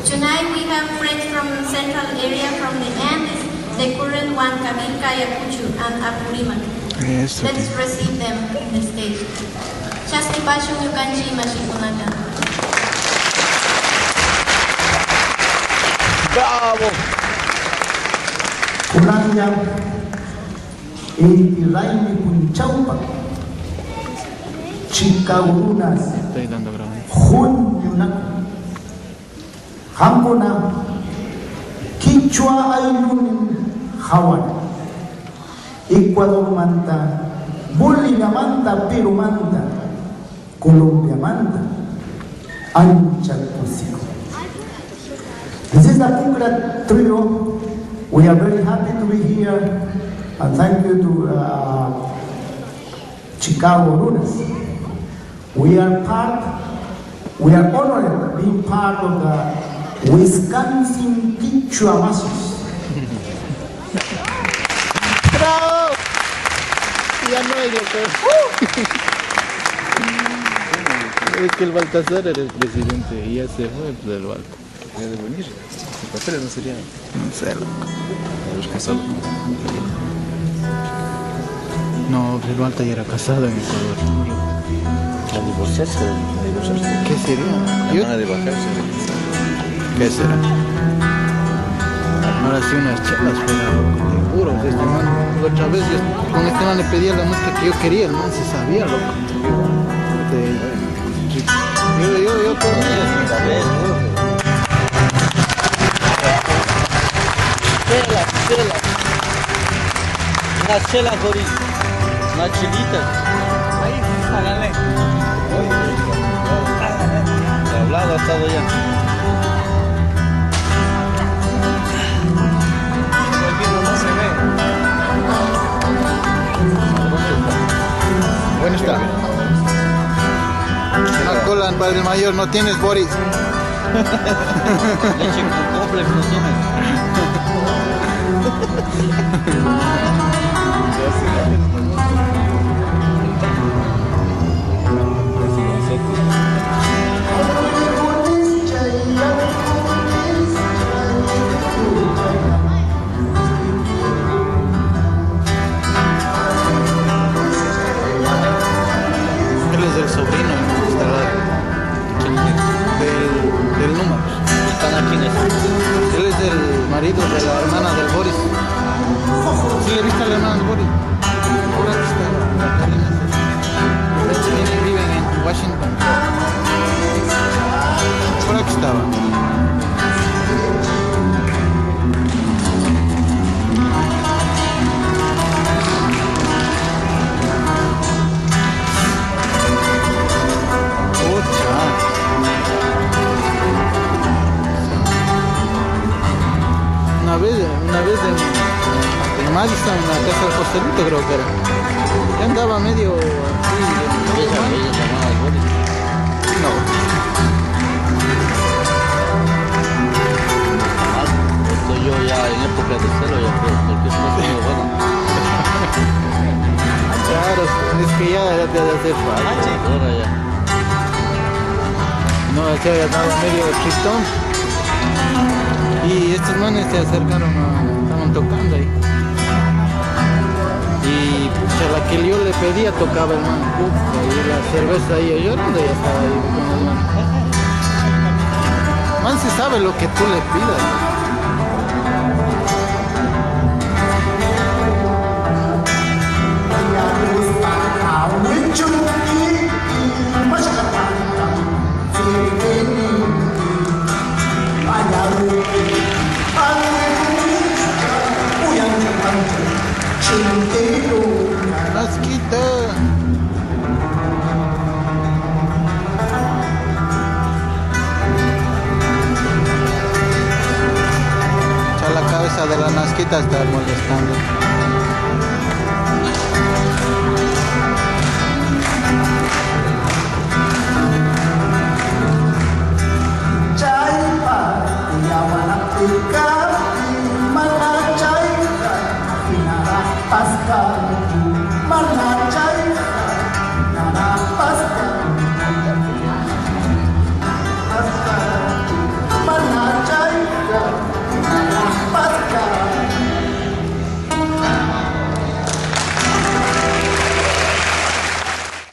Tonight we have friends from the central area from the Andes, the current one, Huancavilca, Ayacucho, and Apurímac. Let's receive them in the stage. Chasni Pashu Yukanchi Mashikunaka. Bravo! Kulanya Intiraini Punchaupa Chikaurunas Junyunak Hambona Quichua Ayun Hawan Ecuador Manta Bolivia Manta Perú Manta Colombia Manta Anchacusico. This is the Pungra Trio. We are very happy to be here, and thank you to Chicago Lunas. We are honored being part of the Wisconsin Quichua Masses. ¡Bravo! Ya no hay Es que el Baltasar era el presidente y ya se fue del Balta. Debe de venir. Sin papeles no sería. No sé, loco. Casado. No, el Balta ya era casado en Ecuador. A divorciarse. ¿Qué sería? La van a divorciarse. ¿Qué será? Ahora sí unas chelas fuera, loco. Seguro, este man, otra vez con este man le pedía la música que yo quería, el man se sabía, loco. Yo por mí. Chela. Una chela, Boris. Una chelita. Ahí, háganle. Hablado ha estado ya. El vino no se ve. Bueno está. No colan para el mayor, no tienes, Boris. Leche con complex no tienes. Él es el sobrino del número. ¿Están aquí en eso? Él es el marido de la hermana del Boris. ¿Sí le viste a la hermana del Boris? Ahora que está la Karina. Viven en Washington. Ahora que estaba. Una vez en Madison, en la casa del Jostelito creo que era. Ya andaba medio así. Ella llamaba al Boris. No. Estoy yo ya en época de celo, ya creo, porque esto es muy bueno. Claro, es que ya te de hacer falta. Ahora ya. No, o sea, ya andaba medio tristón. Y estos manes se acercaron, estaban tocando ahí. Y pucha, la que yo le pedía tocaba el man, pucha, y la cerveza ahí llorando y ya estaba ahí con el man. Man se sabe lo que tú le pidas. Nasquita. Ya la cabeza de la Nasquita está molestando.